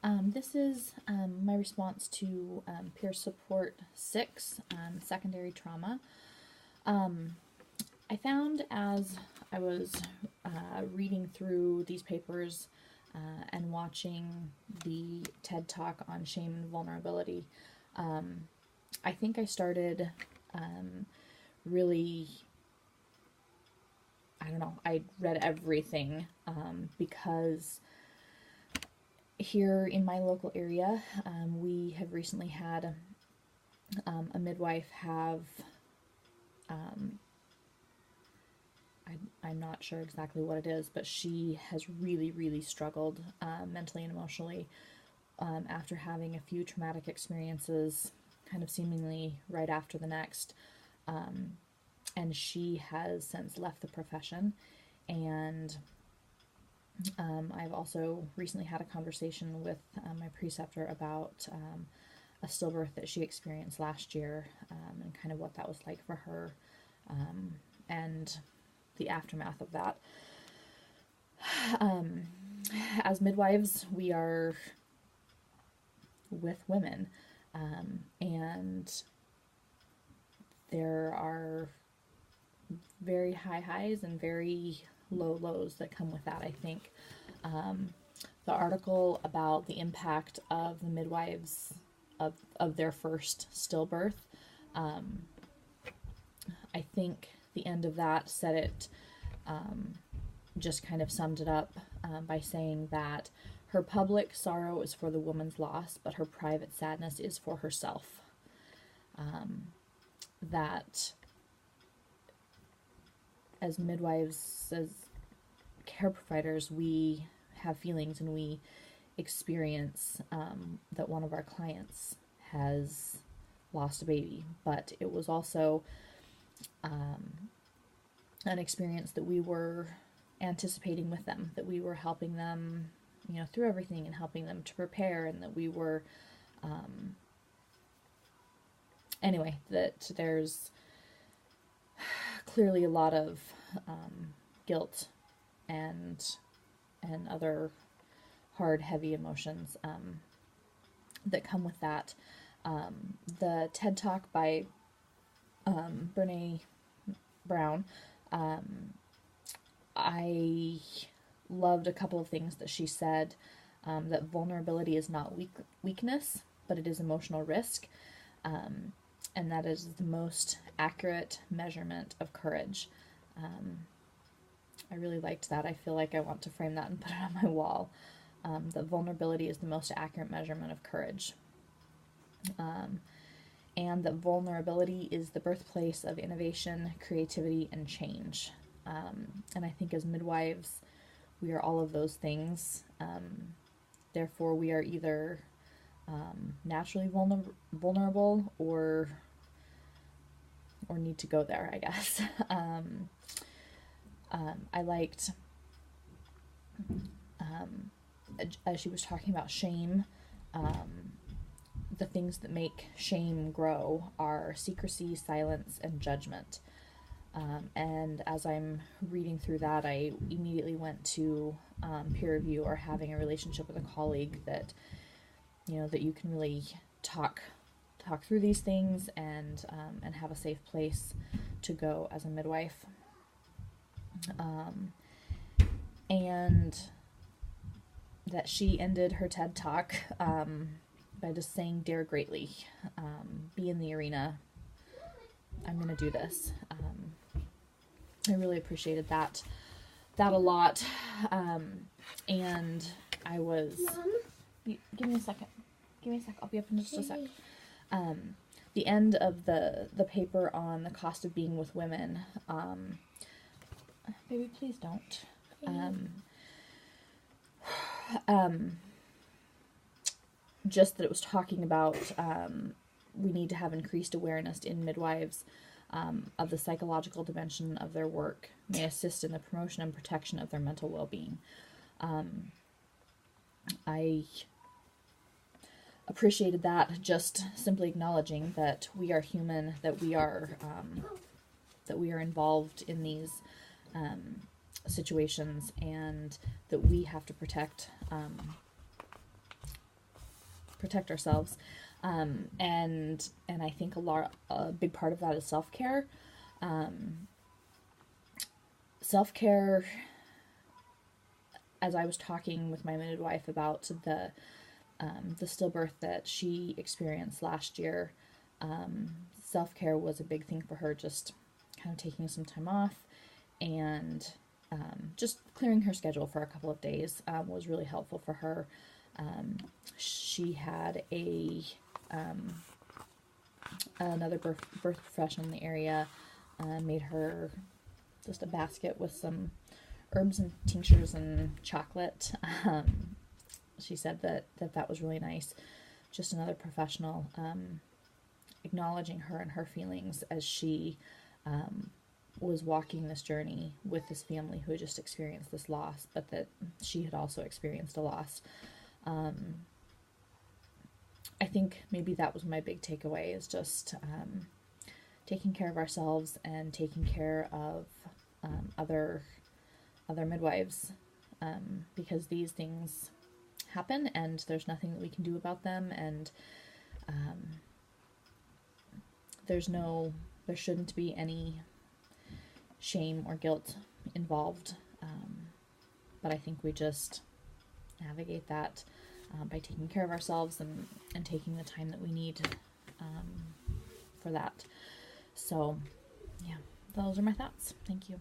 This is my response to Peer Support 6, Secondary Trauma. I found as I was reading through these papers and watching the TED Talk on shame and vulnerability, I think I started really, I don't know, I read everything because here in my local area, we have recently had a midwife have, I'm not sure exactly what it is, but she has really, really struggled mentally and emotionally after having a few traumatic experiences, kind of seemingly right after the next. And she has since left the profession, and I've also recently had a conversation with my preceptor about a stillbirth that she experienced last year, and kind of what that was like for her, and the aftermath of that. As midwives, we are with women, and there are very high highs and very low lows that come with that, I think. The article about the impact of the midwives of their first stillbirth, I think the end of that said it, just kind of summed it up by saying that her public sorrow is for the woman's loss, but her private sadness is for herself. That as midwives, as care providers, we have feelings and we experience that one of our clients has lost a baby, but it was also an experience that we were anticipating with them, that we were helping them, through everything and helping them to prepare, and that we were, anyway, that there's clearly a lot of guilt and other hard, heavy emotions that come with that. The TED Talk by Brene Brown, I loved a couple of things that she said, that vulnerability is not weakness, but it is emotional risk, and that is the most accurate measurement of courage. I really liked that. I feel like I want to frame that and put it on my wall. That vulnerability is the most accurate measurement of courage. And that vulnerability is the birthplace of innovation, creativity, and change. And I think as midwives, we are all of those things. Therefore, we are either naturally vulnerable or need to go there, I guess. I liked, as she was talking about shame, the things that make shame grow are secrecy, silence, and judgment. And as I'm reading through that, I immediately went to peer review, or having a relationship with a colleague that, that you can really talk through these things and have a safe place to go as a midwife. And that she ended her TED Talk by just saying, "Dare greatly, be in the arena. I'm going to do this." I really appreciated that a lot. And I was, give me a second. I'll be up in just a sec. The end of the paper on the cost of being with women. Baby, please don't. Just that it was talking about we need to have increased awareness in midwives of the psychological dimension of their work, may assist in the promotion and protection of their mental well-being. I appreciated that, just simply acknowledging that we are human, that we are involved in these situations, and that we have to protect protect ourselves. And I think a big part of that is self-care. Self-care, as I was talking with my midwife about the stillbirth that she experienced last year, self-care was a big thing for her, just kind of taking some time off and just clearing her schedule for a couple of days was really helpful for her. She had another birth professional in the area made her just a basket with some herbs and tinctures and chocolate. She said that was really nice. Just another professional acknowledging her and her feelings as she was walking this journey with this family who had just experienced this loss, but that she had also experienced a loss. I think maybe that was my big takeaway, is just taking care of ourselves and taking care of other midwives, because these things happen and there's nothing that we can do about them, and there shouldn't be any shame or guilt involved, but I think we just navigate that by taking care of ourselves and taking the time that we need for that. So yeah, those are my thoughts. Thank you.